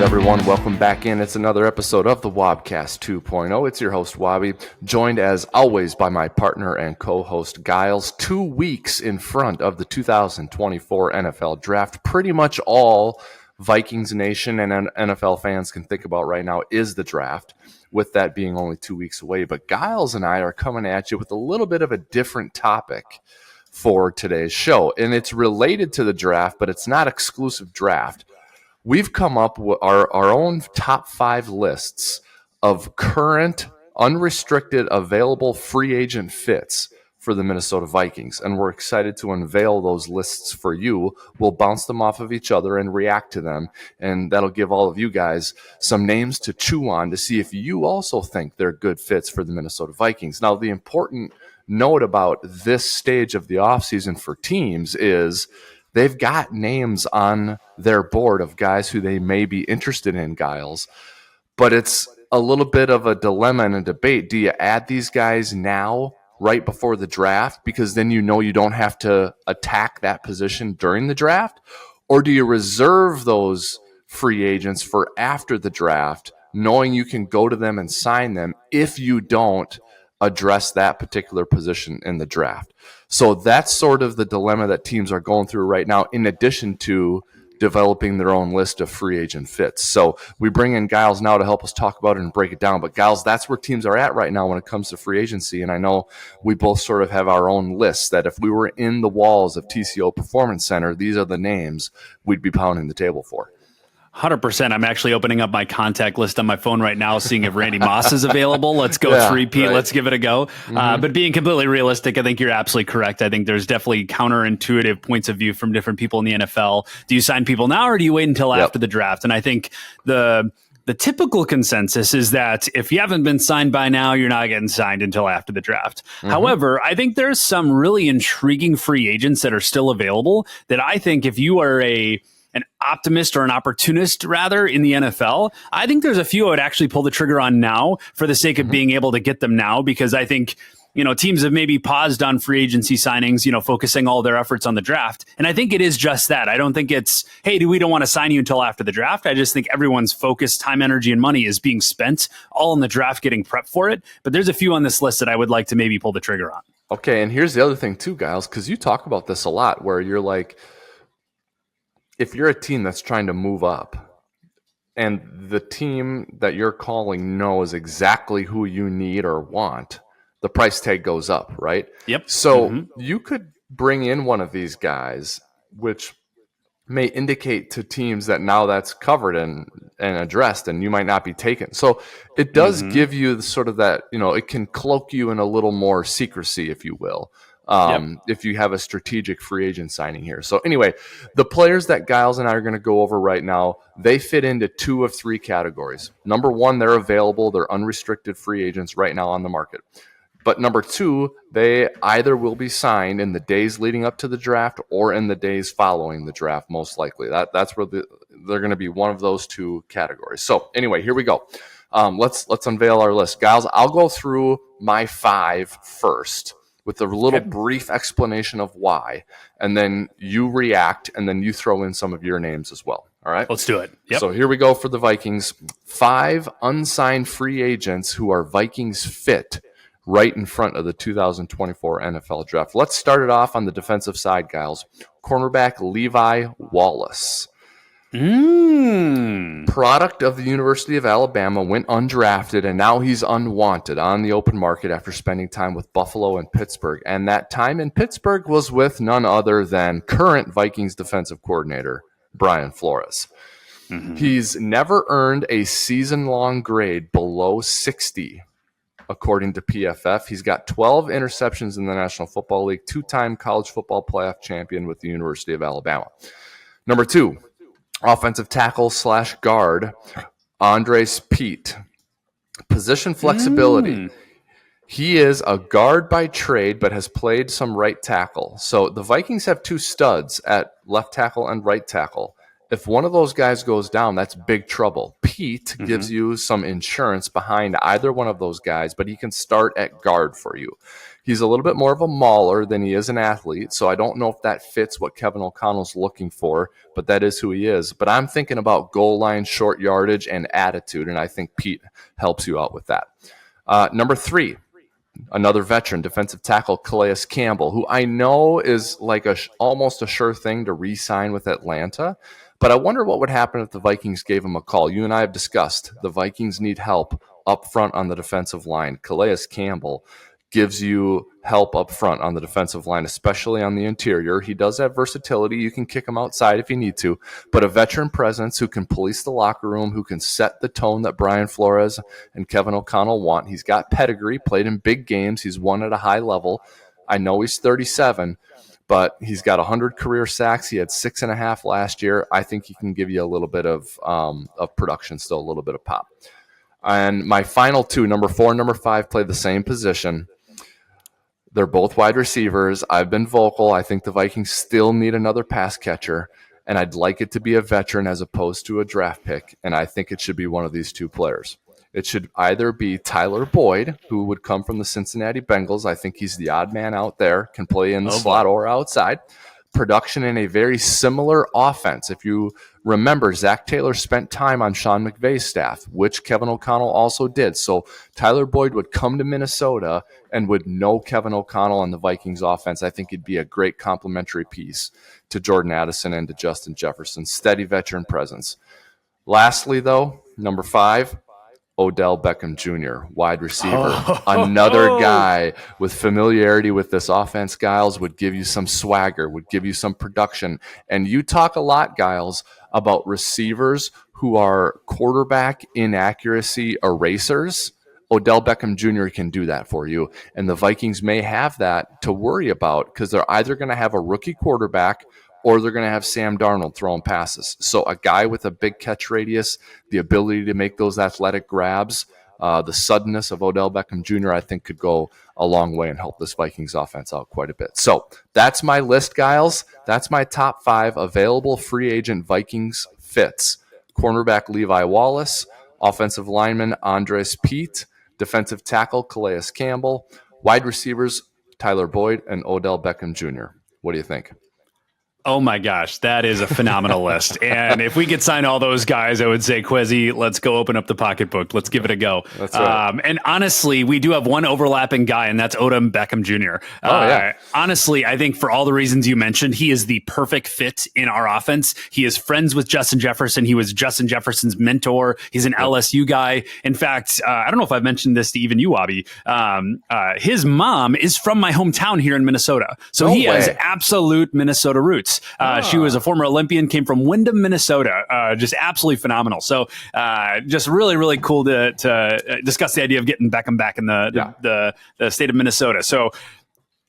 everyone. Welcome back in. It's another episode of the Wobcast 2.0. It's your host, Wobby, joined as always by my partner and co-host, Guiles. 2 weeks in front of the 2024 NFL Draft. Pretty much all Vikings Nation and NFL fans can think about right now is the draft, with that being only 2 weeks away. But Guiles and I are coming at you with a little bit of a different topic for today's show. And it's related to the draft, but it's not exclusive draft. We've come up with our own top 5 lists of current, unrestricted, available free agent fits for the Minnesota Vikings. And we're excited to unveil those lists for you. We'll bounce them off of each other and react to them. And that'll give all of you guys some names to chew on to see if you also think they're good fits for the Minnesota Vikings. Now, the important note about this stage of the offseason for teams is they've got names on their board of guys who they may be interested in, Guiles. But it's a little bit of a dilemma and a debate. Do you add these guys now, right before the draft, because then you know you don't have to attack that position during the draft? Or do you reserve those free agents for after the draft, knowing you can go to them and sign them if you don't address that particular position in the draft? So that's sort of the dilemma that teams are going through right now, in addition to developing their own list of free agent fits. So we bring in Gyles now to help us talk about it and break it down. But Gyles, that's where teams are at right now when it comes to free agency. And I know we both sort of have our own lists that if we were in the walls of TCO Performance Center, these are the names we'd be pounding the table for. 100%. I'm actually opening up my contact list on my phone right now, seeing if Randy Moss is available. Let's go three-peat. Right. Let's give it a go. But being completely realistic, I think you're absolutely correct. I think there's definitely counterintuitive points of view from different people in the NFL. Do you sign people now or do you wait until after the draft? And I think the typical consensus is that if you haven't been signed by now, you're not getting signed until after the draft. However, I think there's some really intriguing free agents that are still available that I think if you are an optimist or an opportunist rather in the NFL, I think there's a few I would actually pull the trigger on now for the sake of being able to get them now, because I think, teams have maybe paused on free agency signings, focusing all their efforts on the draft. And I think it is just that. I don't think it's, hey, we don't want to sign you until after the draft. I just think everyone's focus, time, energy, and money is being spent all in the draft getting prepped for it. But there's a few on this list that I would like to maybe pull the trigger on. Okay, and here's the other thing too, Gyles, because you talk about this a lot where you're like, if you're a team that's trying to move up and the team that you're calling knows exactly who you need or want, the price tag goes up, right? Yep. So you could bring in one of these guys, which may indicate to teams that now that's covered and addressed and you might not be taken. So it does give you sort of that, it can cloak you in a little more secrecy, if you will. If you have a strategic free agent signing here. So anyway, the players that Gyles and I are going to go over right now, they fit into 2 of 3 categories. Number 1, they're available. They're unrestricted free agents right now on the market. But number 2, they either will be signed in the days leading up to the draft or in the days following the draft, most likely. That's where they're going to be one of those 2 categories. So anyway, here we go. Let's unveil our list. Gyles, I'll go through my 5 first, with a little brief explanation of why, and then you react, and then you throw in some of your names as well. All right? Let's do it. Yep. So here we go for the Vikings. 5 unsigned free agents who are Vikings fit right in front of the 2024 NFL Draft. Let's start it off on the defensive side, Gyles. Cornerback Levi Wallace. Product of the University of Alabama, went undrafted, and now he's unwanted on the open market after spending time with Buffalo and Pittsburgh. And that time in Pittsburgh was with none other than current Vikings defensive coordinator Brian Flores. He's never earned a season-long grade below 60, according to PFF. He's got 12 interceptions in the National Football League, 2-time college football playoff champion with the University of Alabama. Number 2, offensive tackle / guard, Andres Pete. Position flexibility. He is a guard by trade, but has played some right tackle. So the Vikings have 2 studs at left tackle and right tackle. If one of those guys goes down, that's big trouble. Pete gives you some insurance behind either one of those guys, but he can start at guard for you. He's a little bit more of a mauler than he is an athlete, so I don't know if that fits what Kevin O'Connell's looking for, but that is who he is. But I'm thinking about goal line, short yardage, and attitude, and I think Pete helps you out with that. Number 3. Another veteran, defensive tackle Kaleis Campbell, who I know is like almost a sure thing to re-sign with Atlanta. But I wonder what would happen if the Vikings gave him a call. You and I have discussed the Vikings need help up front on the defensive line. Kaleis Campbell gives you help up front on the defensive line, especially on the interior. He does have versatility. You can kick him outside if you need to, but a veteran presence who can police the locker room, who can set the tone that Brian Flores and Kevin O'Connell want. He's got pedigree, played in big games. He's won at a high level. I know he's 37, but he's got 100 career sacks. He had 6.5 last year. I think he can give you a little bit of production, still a little bit of pop. And my final 2, number 4 and number 5, play the same position. They're both wide receivers. I've been vocal. I think the Vikings still need another pass catcher, and I'd like it to be a veteran as opposed to a draft pick, and I think it should be one of these 2 players. It should either be Tyler Boyd, who would come from the Cincinnati Bengals. I think he's the odd man out there, can play in the slot or outside. Production in a very similar offense. If you remember, Zach Taylor spent time on Sean McVay's staff, which Kevin O'Connell also did. So Tyler Boyd would come to Minnesota and would know Kevin O'Connell and the Vikings offense. I think he'd be a great complementary piece to Jordan Addison and to Justin Jefferson. Steady veteran presence. Lastly, though, number 5, Odell Beckham Jr., wide receiver. Another guy with familiarity with this offense, Guiles, would give you some swagger, would give you some production. And you talk a lot, Guiles, about receivers who are quarterback inaccuracy erasers. Odell Beckham Jr. can do that for you. And the Vikings may have that to worry about because they're either going to have a rookie quarterback or they're going to have Sam Darnold throwing passes. So a guy with a big catch radius, the ability to make those athletic grabs, the suddenness of Odell Beckham Jr., I think could go a long way and help this Vikings offense out quite a bit. So that's my list, Guiles. That's my top 5 available free agent Vikings fits. Cornerback Levi Wallace, offensive lineman Andres Pete, defensive tackle Kaleis Campbell, wide receivers Tyler Boyd and Odell Beckham Jr. What do you think? Oh my gosh, that is a phenomenal list. And if we could sign all those guys, I would say, Quezzy, let's go open up the pocketbook. Let's give it a go. That's right. And honestly, we do have one overlapping guy, and that's Odell Beckham Jr. Honestly, I think for all the reasons you mentioned, he is the perfect fit in our offense. He is friends with Justin Jefferson. He was Justin Jefferson's mentor. He's an LSU guy. In fact, I don't know if I've mentioned this to even you, Wobby. His mom is from my hometown here in Minnesota. So he has absolute Minnesota roots. She was a former Olympian, came from Windham, Minnesota. Just absolutely phenomenal. So just really, really cool to discuss the idea of getting Beckham back in the state of Minnesota. So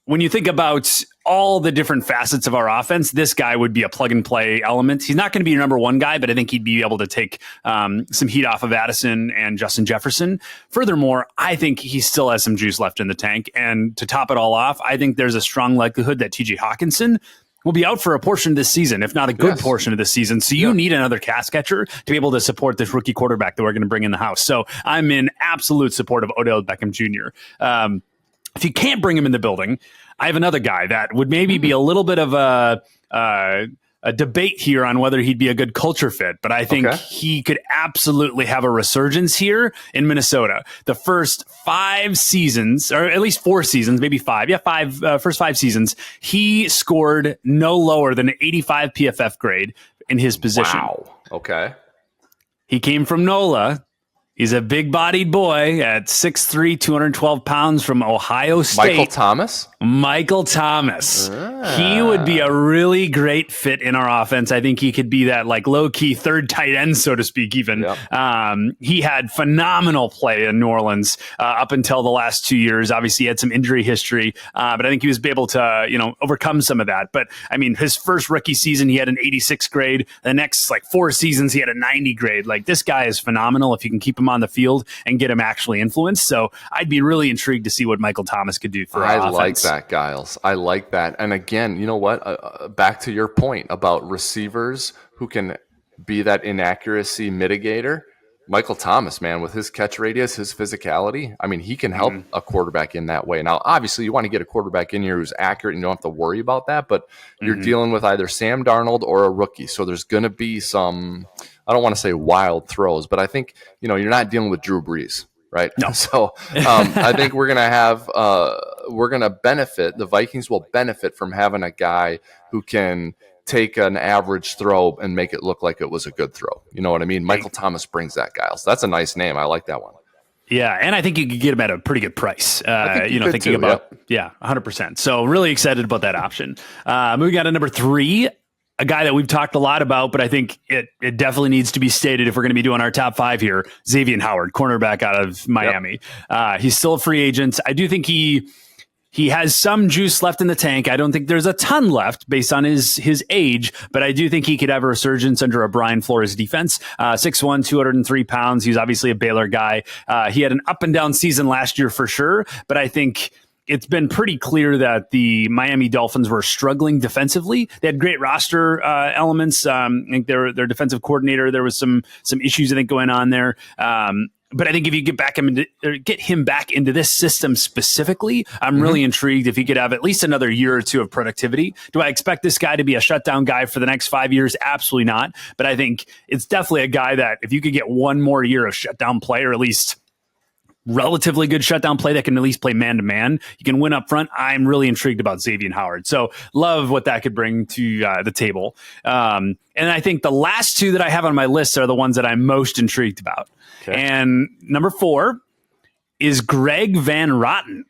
when you think about all the different facets of our offense, this guy would be a plug and play element. He's not going to be your number 1 guy, but I think he'd be able to take some heat off of Addison and Justin Jefferson. Furthermore, I think he still has some juice left in the tank. And to top it all off, I think there's a strong likelihood that TJ Hawkinson will be out for a portion of this season, if not a good portion of this season. So you need another pass catcher to be able to support this rookie quarterback that we're going to bring in the house. So I'm in absolute support of Odell Beckham Jr. If you can't bring him in the building, I have another guy that would maybe be a little bit of a debate here on whether he'd be a good culture fit, but I think he could absolutely have a resurgence here in Minnesota. The first 5 seasons, or at least 4 seasons, maybe 5. First 5 seasons, he scored no lower than an 85 PFF grade in his position. Wow. Okay. He came from NOLA. He's a big-bodied boy at 6'3", 212 pounds from Ohio State. Michael Thomas. He would be a really great fit in our offense. I think he could be that like low-key third tight end, so to speak, even. Yep. He had phenomenal play in New Orleans up until the last 2 years. Obviously, he had some injury history, but I think he was able to overcome some of that. But, I mean, his first rookie season, he had an 86 grade. The next, 4 seasons, he had a 90 grade. Like, this guy is phenomenal if you can keep him on the field and get him actually influenced. So I'd be really intrigued to see what Michael Thomas could do for our offense. I like that, Guiles. I like that. And again, you know what? Back to your point about receivers who can be that inaccuracy mitigator. Michael Thomas, man, with his catch radius, his physicality, I mean, he can help a quarterback in that way. Now, obviously, you want to get a quarterback in here who's accurate and you don't have to worry about that, but you're dealing with either Sam Darnold or a rookie. So there's going to be some, I don't want to say wild throws, but I think, you're not dealing with Drew Brees, right? No. So I think we're going to benefit, the Vikings will benefit from having a guy who can take an average throw and make it look like it was a good throw. You know what I mean? Michael Thomas brings that, Gyles. That's a nice name. I like that one. Yeah, and I think you could get him at a pretty good price. Thinking too, about 100%. So really excited about that option. Moving on to number 3, a guy that we've talked a lot about, but I think it definitely needs to be stated if we're going to be doing our top 5 here. Zavian Howard, cornerback out of Miami. He's still a free agent. I do think he has some juice left in the tank. I don't think there's a ton left based on his age, but I do think he could have a resurgence under a Brian Flores defense. 6'1", 203 pounds. He's obviously a Baylor guy. He had an up and down season last year for sure, but I think it's been pretty clear that the Miami Dolphins were struggling defensively. They had great roster elements. I think their defensive coordinator, there was some issues I think going on there. But I think if you get him back into this system specifically, I'm really intrigued if he could have at least another year or two of productivity. Do I expect this guy to be a shutdown guy for the next 5 years? Absolutely not. But I think it's definitely a guy that if you could get one more year of shutdown play, or at least relatively good shutdown play that can at least play man-to-man, you can win up front. I'm really intrigued about Zavian Howard. So love what that could bring to the table. And I think the last 2 that I have on my list are the ones that I'm most intrigued about. Okay. And number 4 is Greg Van Roten.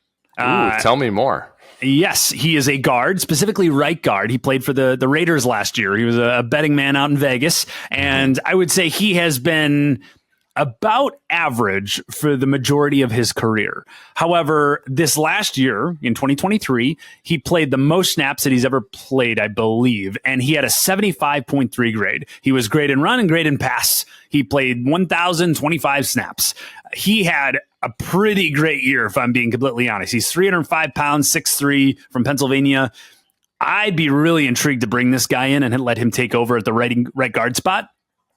Tell me more. Yes, he is a guard, specifically right guard. He played for the Raiders last year. He was a betting man out in Vegas. And I would say he has been about average for the majority of his career. However, this last year, in 2023, he played the most snaps that he's ever played, I believe, and he had a 75.3 grade. He was great in run and great in pass. He played 1,025 snaps. He had a pretty great year, if I'm being completely honest. He's 305 pounds, 6'3", from Pennsylvania. I'd be really intrigued to bring this guy in and let him take over at the right guard spot.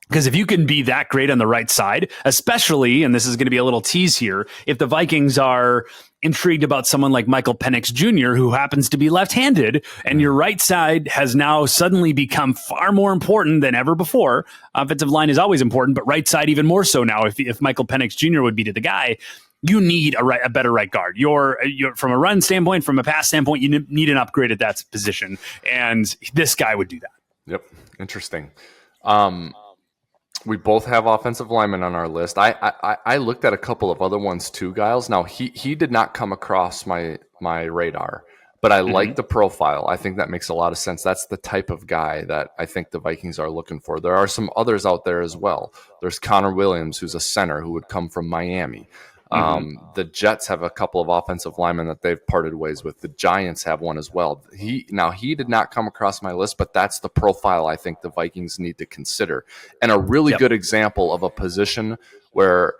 Because if you can be that great on the right side, especially, and this is going to be a little tease here, if the Vikings are intrigued about someone like Michael Penix Jr., who happens to be left-handed, and your right side has now suddenly become far more important than ever before. Offensive line is always important, but right side even more so now. If Michael Penix Jr. would be the guy, you need a better right guard. You're from a run standpoint, from a pass standpoint, you need an upgrade at that position, and this guy would do that. Yep, interesting. We both have offensive linemen on our list. I looked at a couple of other ones too, Gyles. Now, he did not come across my radar, but I like the profile. I think that makes a lot of sense. That's the type of guy that I think the Vikings are looking for. There are some others out there as well. There's Connor Williams, who's a center who would come from Miami. The Jets have a couple of offensive linemen that they've parted ways with. The Giants have one as well. He did not come across my list, but that's the profile I think the Vikings need to consider. And a really good example of a position where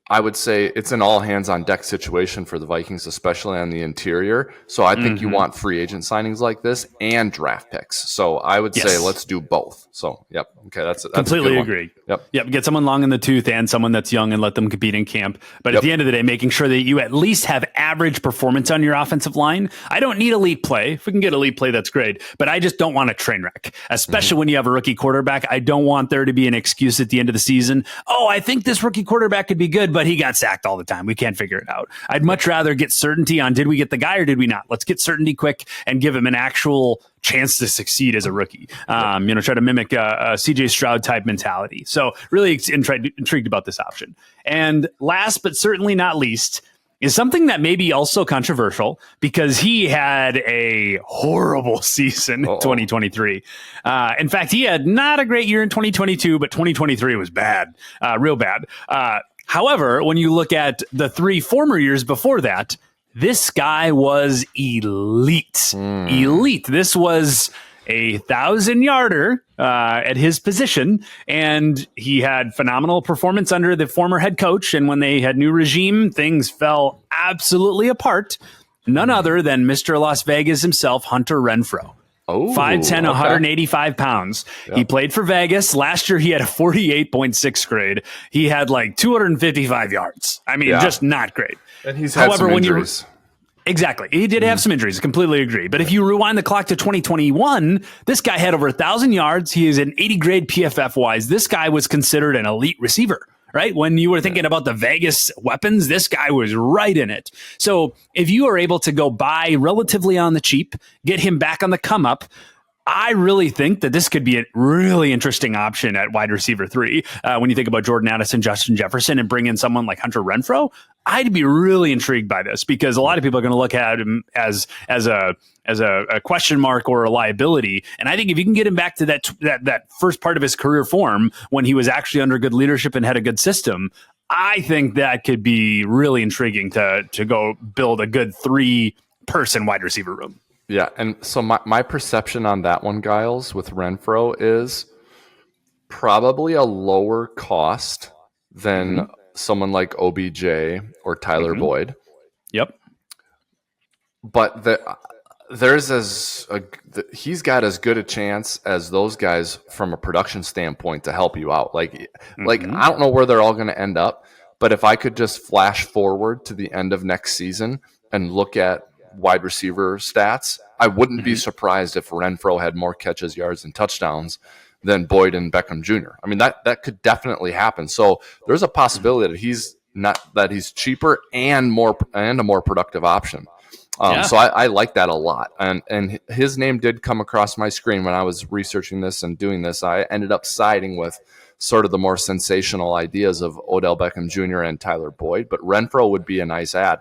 I would say it's an all hands on deck situation for the Vikings, especially on the interior. So I think you want free agent signings like this and draft picks. So I would say let's do both. So, yep. Okay. That's completely agree. Yep. Get someone long in the tooth and someone that's young and let them compete in camp. But at the end of the day, making sure that you at least have average performance on your offensive line. I don't need elite play. If we can get elite play, that's great. But I just don't want a train wreck, especially when you have a rookie quarterback. I don't want there to be an excuse at the end of the season. Oh, I think this rookie quarterback could be good, but he got sacked all the time. We can't figure it out. I'd much rather get certainty on, did we get the guy or did we not? Let's get certainty quick and give him an actual chance to succeed as a rookie. Try to mimic a CJ Stroud type mentality. So really intrigued about this option. And last but certainly not least is something that may be also controversial because he had a horrible season in 2023. In fact, he had not a great year in 2022, but 2023 was bad, real bad. However, when you look at the 3 former years before that, this guy was elite. Elite. This was a 1,000-yarder at his position, and he had phenomenal performance under the former head coach. And when they had new regime, things fell absolutely apart. None other than Mr. Las Vegas himself, Hunter Renfrow. Oh, 5'10", okay. 185 pounds. Yep. He played for Vegas. Last year, he had a 48.6 grade. He had like 255 yards. I mean, just not great. And he's had some injuries. Exactly. He did have some injuries. I completely agree. But if you rewind the clock to 2021, this guy had over 1,000 yards. He is an 80 grade PFF wise. This guy was considered an elite receiver. Right? When you were thinking about the Vegas weapons, this guy was right in it. So if you are able to go buy relatively on the cheap, get him back on the come up, I really think that this could be a really interesting option at wide receiver 3. When you think about Jordan Addison, Justin Jefferson, and bring in someone like Hunter Renfrow, I'd be really intrigued by this because a lot of people are going to look at him as a question mark or a liability. And I think if you can get him back to that first part of his career form when he was actually under good leadership and had a good system, I think that could be really intriguing to go build a good 3-person wide receiver room. Yeah, and so my perception on that one, Guiles, with Renfro is probably a lower cost than someone like OBJ or Tyler Boyd. Yep. But he's got as good a chance as those guys from a production standpoint to help you out. Like I don't know where they're all going to end up, but if I could just flash forward to the end of next season and look at wide receiver stats, I wouldn't be surprised if Renfro had more catches, yards, and touchdowns than Boyd and Beckham Jr. I mean, that could definitely happen. So there's a possibility that he's cheaper and a more productive option. So I like that a lot. And his name did come across my screen when I was researching this and doing this. I ended up siding with sort of the more sensational ideas of Odell Beckham Jr. and Tyler Boyd, but Renfro would be a nice add.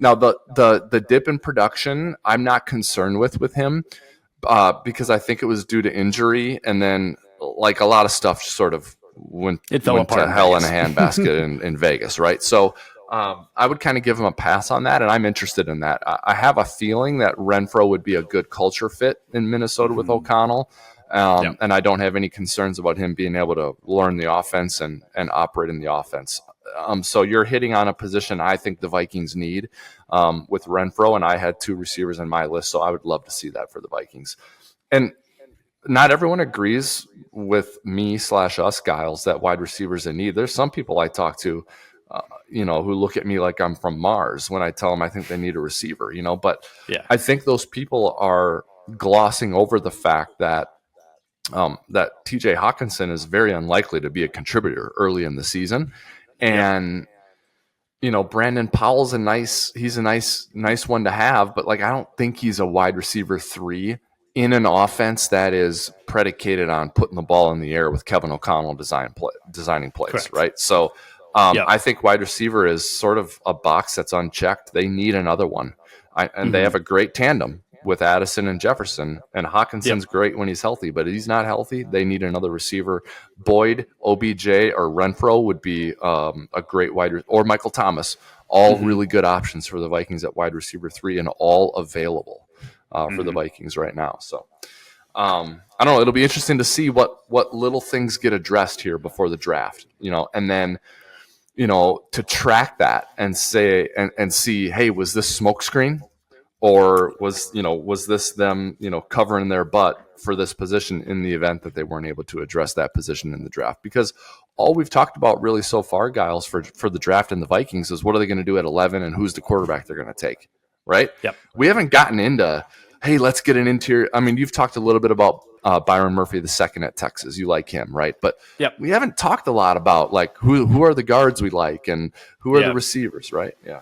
Now, the dip in production, I'm not concerned with him because I think it was due to injury, and then like a lot of stuff sort of went to hell in a handbasket in Vegas, right? So I would kind of give him a pass on that, and I'm interested in that. I have a feeling that Renfro would be a good culture fit in Minnesota with O'Connell, and I don't have any concerns about him being able to learn the offense and operate in the offense. So you're hitting on a position I think the Vikings need with Renfro, and I had 2 receivers in my list, so I would love to see that for the Vikings. And not everyone agrees with me / us, Guiles, that wide receivers in need. There's some people I talk to, who look at me like I'm from Mars when I tell them I think they need a receiver, But I think those people are glossing over the fact that TJ Hawkinson is very unlikely to be a contributor early in the season. And, Brandon Powell's a nice one to have, but I don't think he's a wide receiver 3 in an offense that is predicated on putting the ball in the air with Kevin O'Connell designing plays. Correct. Right. So I think wide receiver is sort of a box that's unchecked. They need another one. They have a great tandem with Addison and Jefferson, and Hawkinson's great when he's healthy, but if he's not healthy, they need another receiver. Boyd, OBJ, or Renfro would be a great or Michael Thomas, all really good options for the Vikings at wide receiver 3 and all available for the Vikings right now. So I don't know. It'll be interesting to see what little things get addressed here before the draft, and then, to track that and say, and see, hey, was this smokescreen? Or was this them, covering their butt for this position in the event that they weren't able to address that position in the draft? Because all we've talked about really so far, Guiles, for the draft in the Vikings is what are they going to do at 11 and who's the quarterback they're going to take, right? Yep. We haven't gotten into, hey, let's get an interior. I mean, you've talked a little bit about Byron Murphy II at Texas. You like him, right? But we haven't talked a lot about who are the guards we like and who are the receivers, right? Yeah.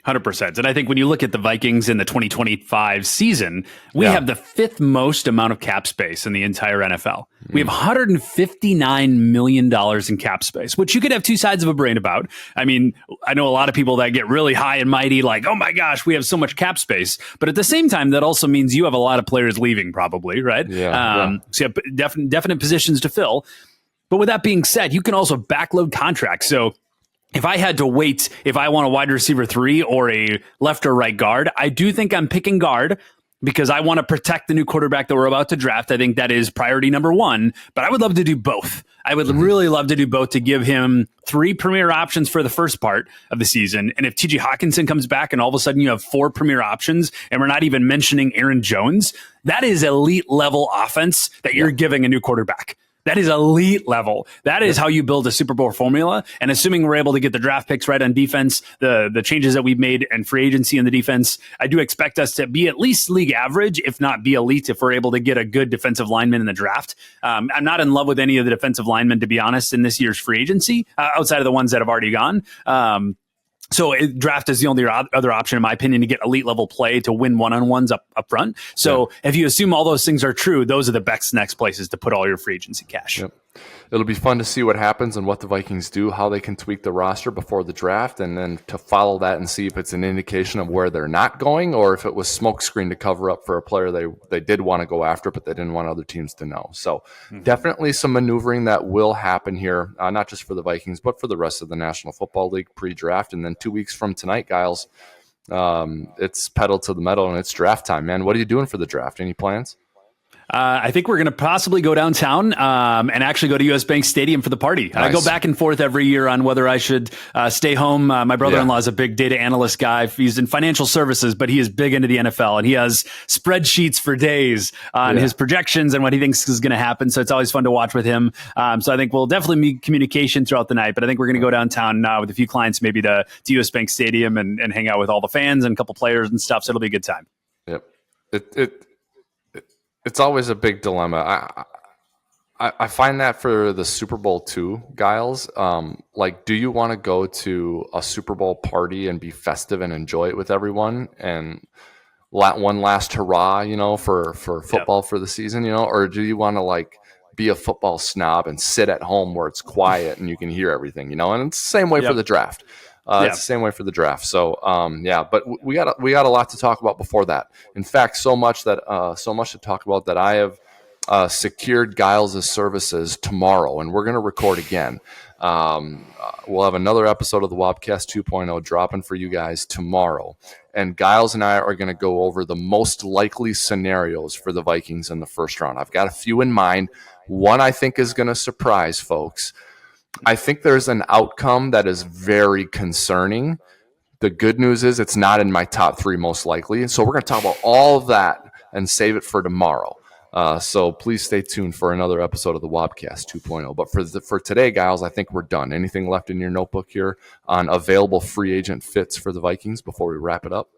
100%. And I think when you look at the Vikings in the 2025 season, we have the 5th most amount of cap space in the entire NFL. We have $159 million in cap space, which you could have 2 sides of a brain about. I mean, I know a lot of people that get really high and mighty, like, oh my gosh, we have so much cap space. But at the same time, that also means you have a lot of players leaving probably, right? So you have definite positions to fill. But with that being said, you can also backload contracts. So if I had to wait, if I want a wide receiver 3 or a left or right guard, I do think I'm picking guard. because I want to protect the new quarterback that we're about to draft. I think that is priority number one, but I would love to do both. I would really love to do both to give him 3 premier options for the first part of the season. And if TJ Hawkinson comes back and all of a sudden you have 4 premier options and we're not even mentioning Aaron Jones, that is elite level offense that you're giving a new quarterback. That is elite level. That is how you build a Super Bowl formula. And assuming we're able to get the draft picks right on defense, the changes that we've made and free agency in the defense, I do expect us to be at least league average, if not be elite, if we're able to get a good defensive lineman in the draft. I'm not in love with any of the defensive linemen, to be honest, in this year's free agency, outside of the ones that have already gone. So draft is the only other option, in my opinion, to get elite level play to win one-on-ones up front. So if you assume all those things are true, those are the best next places to put all your free agency cash. Yep. It'll be fun to see what happens and what the Vikings do, how they can tweak the roster before the draft, and then to follow that and see if it's an indication of where they're not going or if it was smokescreen to cover up for a player they did want to go after, but they didn't want other teams to know. So definitely some maneuvering that will happen here, not just for the Vikings, but for the rest of the National Football League pre-draft. And then 2 weeks from tonight, Gyles, it's pedal to the metal and it's draft time, man. What are you doing for the draft? Any plans? I think we're going to possibly go downtown and actually go to US Bank Stadium for the party. Nice. I go back and forth every year on whether I should stay home. My brother-in-law is a big data analyst guy. He's in financial services, but he is big into the NFL, and he has spreadsheets for days on his projections and what he thinks is going to happen. So it's always fun to watch with him. So I think we'll definitely meet communication throughout the night, but I think we're going to go downtown with a few clients, maybe to US Bank Stadium and hang out with all the fans and a couple players and stuff. So it'll be a good time. Yep. It's always a big dilemma. I find that for the Super Bowl too, Gyles. Like, do you want to go to a Super Bowl party and be festive and enjoy it with everyone and one last hurrah, for football for the season, or do you want to like be a football snob and sit at home where it's quiet and you can hear everything, and it's the same way for the draft. It's the same way for the draft. So, but we got a lot to talk about before that. In fact, so much to talk about that I have secured Gyles' services tomorrow, and we're going to record again. We'll have another episode of the Wobcast 2.0 dropping for you guys tomorrow. And Gyles and I are going to go over the most likely scenarios for the Vikings in the first round. I've got a few in mind. One I think is going to surprise folks. I think there's an outcome that is very concerning. The good news is it's not in my top 3 most likely. And so we're going to talk about all of that and save it for tomorrow. So please stay tuned for another episode of the Wobcast 2.0. But for today, Gyles, I think we're done. Anything left in your notebook here on available free agent fits for the Vikings before we wrap it up?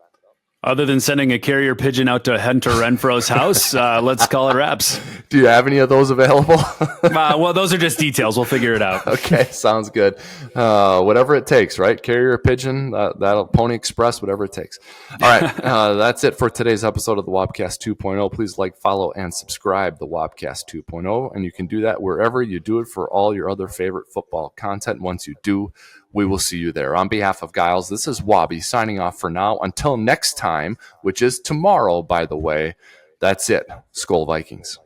Other than sending a carrier pigeon out to Hunter Renfro's house, let's call it wraps. Do you have any of those available? Well, those are just details. We'll figure it out. Okay, sounds good. Whatever it takes, right? Carrier pigeon, that'll Pony Express, whatever it takes. All right, that's it for today's episode of the Wobcast 2.0. Please like, follow, and subscribe the Wobcast 2.0, and you can do that wherever you do it for all your other favorite football content. Once you do, we will see you there. On behalf of Gyles, this is Wobby signing off for now. Until next time, which is tomorrow, by the way, that's it. Skol Vikings.